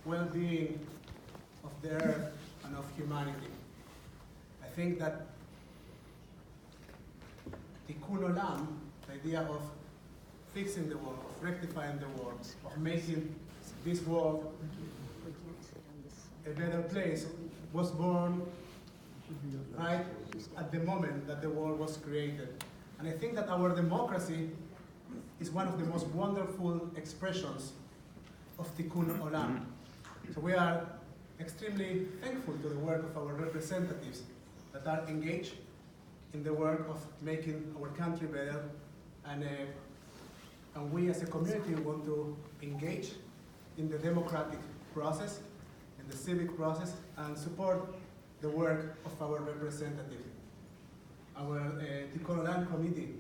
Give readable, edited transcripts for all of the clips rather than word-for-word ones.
well-being of the earth and of humanity. I think that tikkun olam, the idea of fixing the world, of rectifying the world, of making this world a better place, was born right at the moment that the world was created. And I think that our democracy is one of the most wonderful expressions of tikkun olam. So we are extremely thankful to the work of our representatives that are engaged in the work of making our country better. And we as a community want to engage in the democratic process, in the civic process, and support the work of our representatives. Our Tikkun Olam committee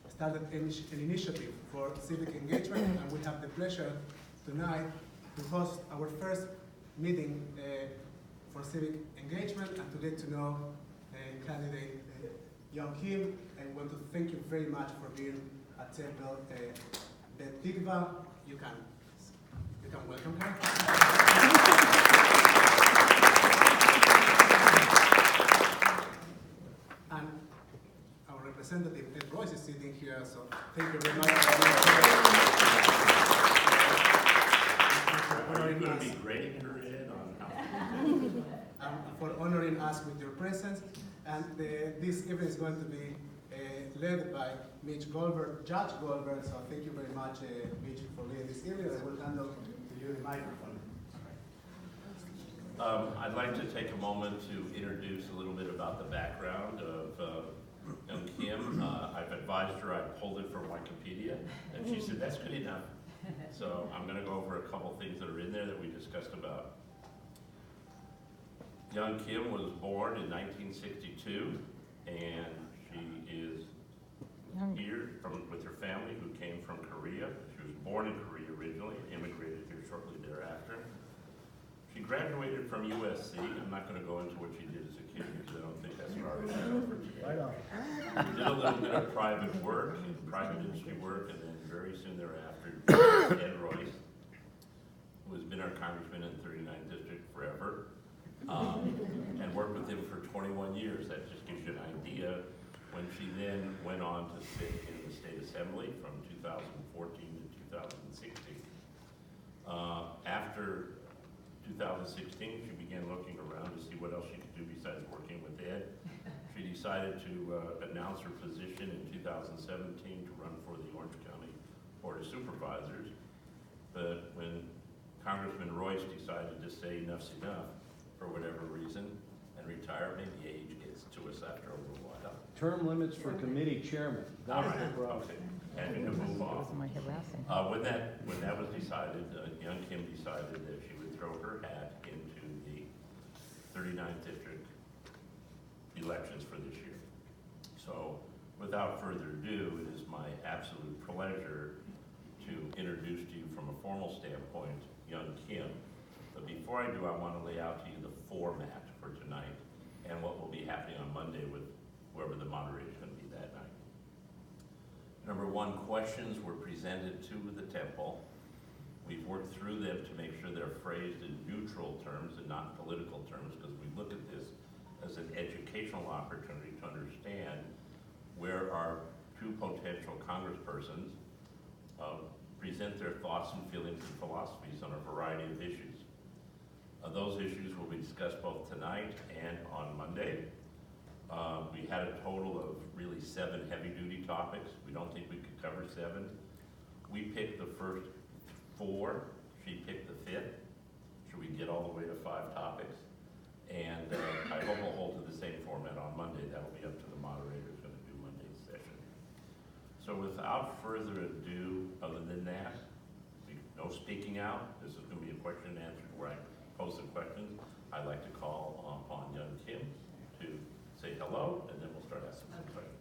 started an initiative for civic engagement, and we have the pleasure tonight to host our first meeting for civic engagement and to get to know candidate Young Kim. I want to thank you very much for being at Temple Bet Tikva. You can welcome her. And our representative Ed Royce is sitting here, so thank you very much for being here. Are you going to be grading her in on for honoring us with your presence. And this evening is going to be led by Mitch Goldberg, Judge Goldberg, so thank you very much, Mitch, for leading this evening. I will handle to you the microphone. I'd like to take a moment to introduce a little bit about the background of Young Kim. I've advised her I pulled it from Wikipedia, and she said, that's good enough. So I'm going to go over a couple things that are in there that we discussed about. Young Kim was born in 1962, and she is here with her family who came from Korea. She was born in Korea originally and immigrated here shortly thereafter. She graduated from USC. I'm not going to go into what she did as a kid because I don't think that's our issue for today. Right on. She did a little bit of private work, private industry work, and then very soon thereafter, Ed Royce, who has been our congressman in the 39th district forever, and worked with him for 21 years. That just gives you an idea. When she then went on to sit in the state assembly from 2014 to 2016. After 2016, she began looking around to see what else she could do besides working with Ed. She decided to announce her position in 2017 to run for the Orange County Board of Supervisors. But when Congressman Royce decided to say enough's enough, for whatever reason, and retire, maybe age gets to us after a little while. Term limits for committee chairman. All That's right, the problem. okay. Having to move on. When that was decided, Young Kim decided that she would throw her hat into the 39th district elections for this year. So, without further ado, it is my absolute pleasure to introduce to you from a formal standpoint, Young Kim. But before I do, I want to lay out to you the format for tonight and what will be happening on Monday with whoever the moderator is going to be that night. Number one, questions were presented to the temple. We've worked through them to make sure they're phrased in neutral terms and not political terms, because we look at this as an educational opportunity to understand where our two potential congresspersons present their thoughts and feelings and philosophies on a variety of issues. Those issues will be discussed both tonight and on Monday. We had a total of really 7 heavy-duty topics. We don't think we could cover 7. We picked the first 4. She picked the 5th. Should we get all the way to 5 topics? And I hope we'll hold to the same format on Monday. That'll be up to the moderator who's going to do Monday's session. So without further ado, other than that, no speaking out. This is going to be a question and answer where I pose the questions. I'd like to call upon Young Kim to say hello, and then we'll start asking some questions.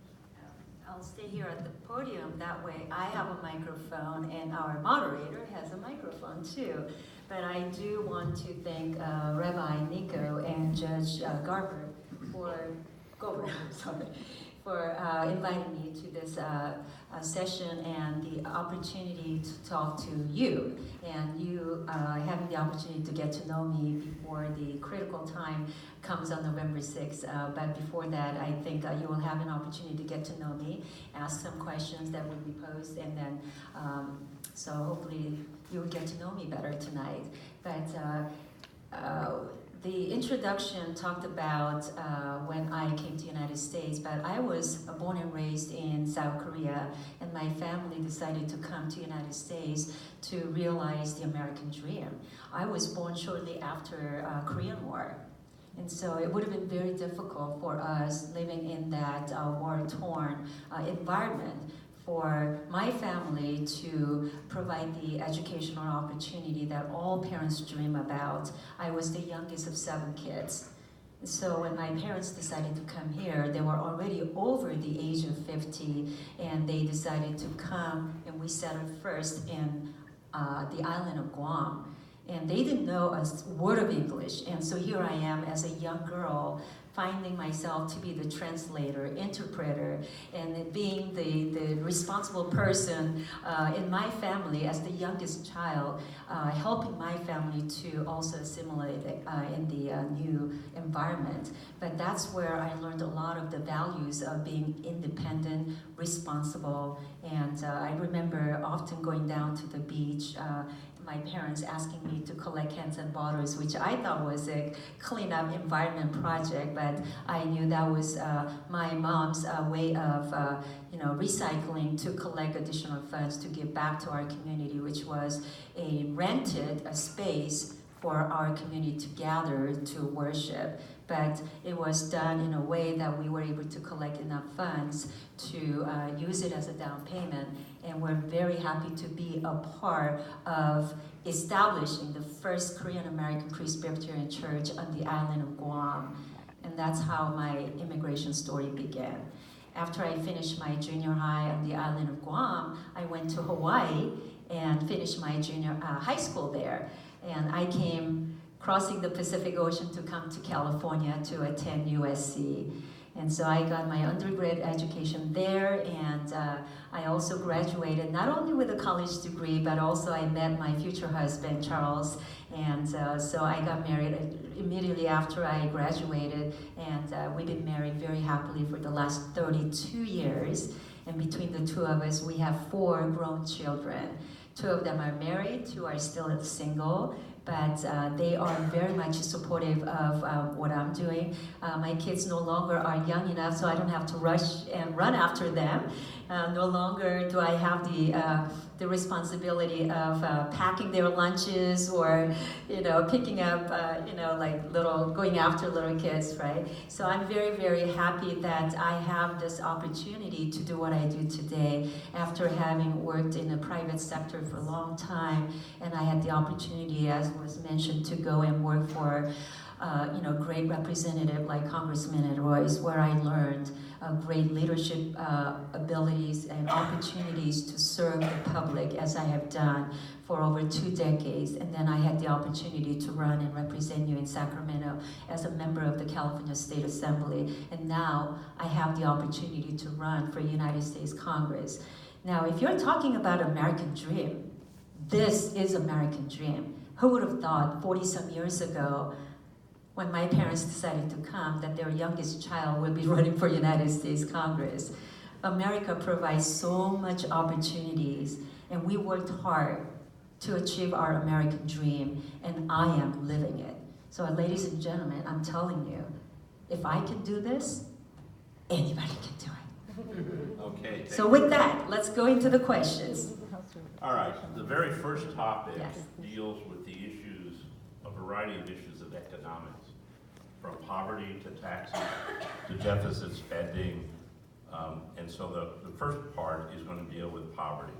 I'll stay here at the podium. That way I have a microphone and our moderator has a microphone too. But I do want to thank Rabbi Nico and Judge Goldberg for inviting me to this session and the opportunity to talk to you, and you having the opportunity to get to know me before the critical time comes on November 6th. But before that, I think you will have an opportunity to get to know me, ask some questions that will be posed, and then so hopefully you will get to know me better tonight. But the introduction talked about when I came to the United States, but I was born and raised in South Korea, and my family decided to come to the United States to realize the American dream. I was born shortly after Korean War, and so it would have been very difficult for us living in that war-torn environment for my family to provide the educational opportunity that all parents dream about. I was the youngest of 7 kids. So when my parents decided to come here, they were already over the age of 50, and they decided to come, and we settled first in the island of Guam. And they didn't know a word of English, and so here I am as a young girl, finding myself to be the translator, interpreter, and being the responsible person in my family as the youngest child, helping my family to also assimilate in the new environment. But that's where I learned a lot of the values of being independent, responsible, and I remember often going down to the beach, my parents asking me to collect cans and bottles, which I thought was a cleanup environment project, but I knew that was my mom's way of recycling to collect additional funds to give back to our community, which was a rented space for our community to gather to worship. But it was done in a way that we were able to collect enough funds to use it as a down payment. And we're very happy to be a part of establishing the first Korean American Presbyterian Church on the island of Guam. And that's how my immigration story began. After I finished my junior high on the island of Guam, I went to Hawaii and finished my junior high school there. And I came crossing the Pacific Ocean to come to California to attend USC. And so I got my undergrad education there, and I also graduated not only with a college degree, but also I met my future husband, Charles, and so I got married immediately after I graduated, and we've been married very happily for the last 32 years, and between the two of us, we have 4 grown children. 2 of them are married, 2 are still single, but they are very much supportive of what I'm doing. My kids no longer are young enough, so I don't have to rush and run after them. No longer do I have the responsibility of packing their lunches or, picking up, going after little kids, right? So I'm very, very happy that I have this opportunity to do what I do today after having worked in the private sector for a long time, and I had the opportunity, as was mentioned, to go and work for great representative like Congressman Ed Royce, where I learned great leadership abilities and opportunities to serve the public, as I have done for over 2 decades. And then I had the opportunity to run and represent you in Sacramento as a member of the California State Assembly. And now I have the opportunity to run for United States Congress. Now, if you're talking about American dream, this is American dream. Who would have thought 40-some years ago, when my parents decided to come, that their youngest child would be running for United States Congress? America provides so much opportunities, and we worked hard to achieve our American dream, and I am living it. So ladies and gentlemen, I'm telling you, if I can do this, anybody can do it. Okay. So with that, let's go into the questions. All right. The very first topic Yes. deals with the issues, a variety of issues of economics, from poverty to taxes to deficit spending. And so the first part is going to deal with poverty.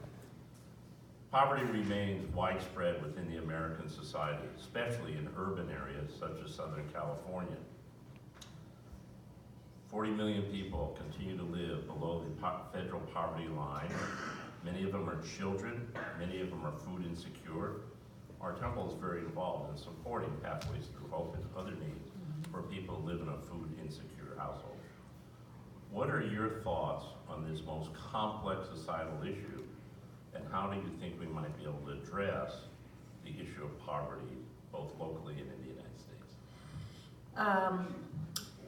Poverty remains widespread within the American society, especially in urban areas such as Southern California. 40 million people continue to live below the federal poverty line. Many of them are children, many of them are food insecure. Our temple is very involved in supporting Pathways Through Hope and other needs for people who live in a food insecure household. What are your thoughts on this most complex societal issue, and how do you think we might be able to address the issue of poverty, both locally and in the United States?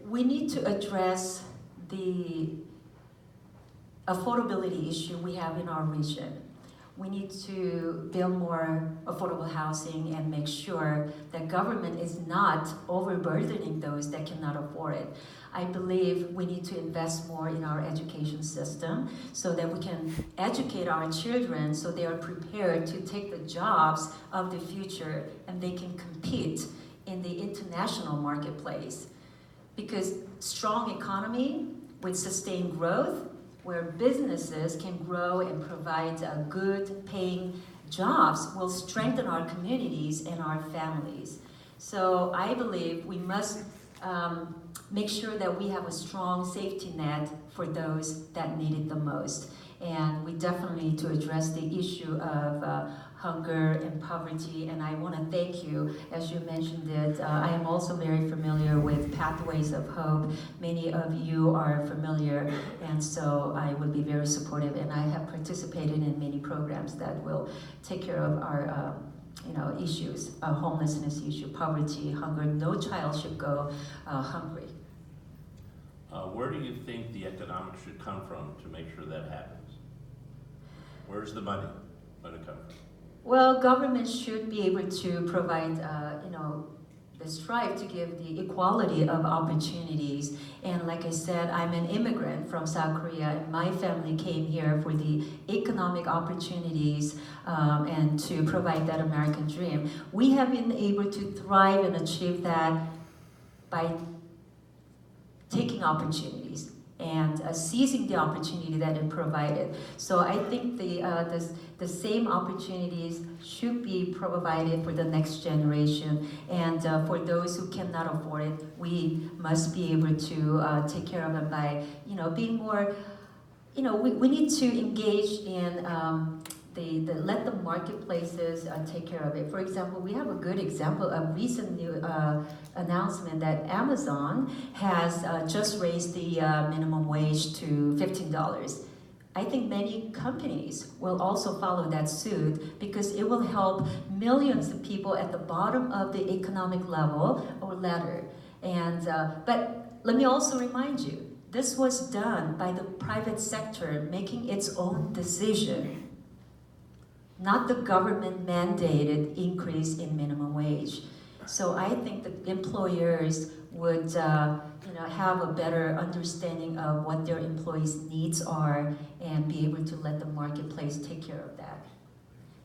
We need to address the affordability issue we have in our region. We need to build more affordable housing and make sure that government is not overburdening those that cannot afford it. I believe we need to invest more in our education system so that we can educate our children so they are prepared to take the jobs of the future and they can compete in the international marketplace. Because strong economy with sustained growth, where businesses can grow and provide good paying jobs, will strengthen our communities and our families. So I believe we must make sure that we have a strong safety net for those that need it the most. And we definitely need to address the issue of hunger and poverty, and I want to thank you, as you mentioned it. I am also very familiar with Pathways of Hope. Many of you are familiar, and so I would be very supportive, and I have participated in many programs that will take care of our issues, homelessness issue, poverty, hunger. No child should go hungry. Where do you think the economics should come from to make sure that happens? Where's the money going to come from? Well, government should be able to provide, the strive to give the equality of opportunities. And like I said, I'm an immigrant from South Korea, and my family came here for the economic opportunities and to provide that American dream. We have been able to thrive and achieve that by taking opportunities and seizing the opportunity that it provided. So I think the same opportunities should be provided for the next generation. And for those who cannot afford it, we must be able to take care of them by, being more, we need to engage in let the marketplaces take care of it. For example, we have a good example of recent new announcement that Amazon has just raised the minimum wage to $15. I think many companies will also follow that suit because it will help millions of people at the bottom of the economic level or ladder. And but let me also remind you, this was done by the private sector making its own decision, not the government mandated increase in minimum wage. So I think the employers would have a better understanding of what their employees' needs are and be able to let the marketplace take care of that.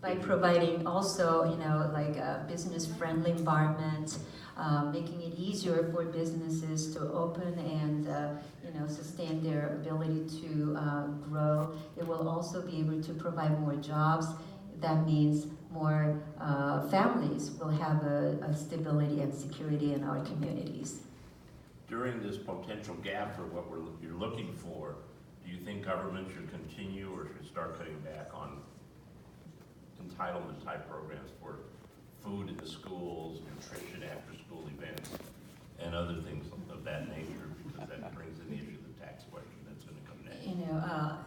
By providing also, like a business-friendly environment, making it easier for businesses to open and sustain their ability to grow. It will also be able to provide more jobs. That means more families will have a stability and security in our communities. During this potential gap for what you're looking for, do you think government should continue or should start cutting back on entitlement type programs for food in the schools, nutrition after school events, and other things of that nature, because that brings in the issue of the tax question that's going to come next?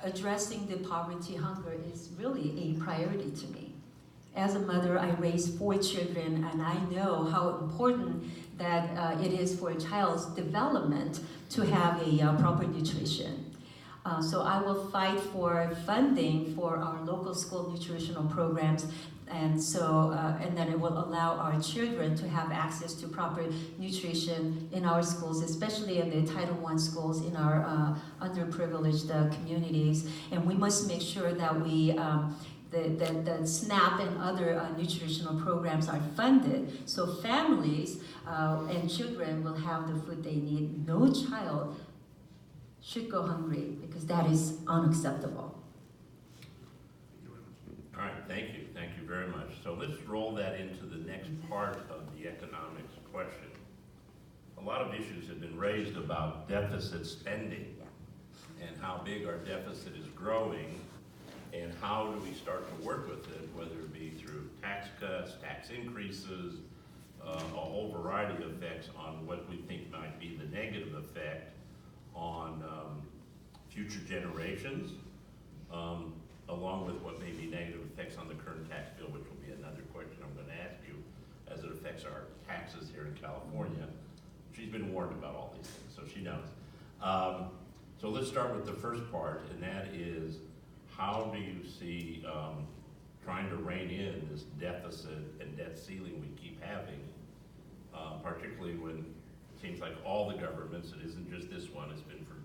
Addressing the poverty, hunger is really a priority to me. As a mother, I raised 4 children, and I know how important that it is for a child's development to have a proper nutrition. So I will fight for funding for our local school nutritional programs, and then it will allow our children to have access to proper nutrition in our schools, especially in the Title I schools in our underprivileged communities. And we must make sure that we the SNAP and other nutritional programs are funded, so families and children will have the food they need. No child should go hungry, because that is unacceptable. All right, thank you very much. So let's roll that into the next part of the economics question. A lot of issues have been raised about deficit spending and how big our deficit is growing, and how do we start to work with it, whether it be through tax cuts, tax increases, a whole variety of effects on what we think might be the negative effect on future generations, along with what may be negative effects on the current tax bill, which will be another question I'm going to ask you as it affects our taxes here in California. She's been warned about all these things, so she knows. So let's start with the first part, and that is, how do you see trying to rein in this deficit and debt ceiling we keep having, particularly when it seems like all the governments, it isn't just this one, it's been for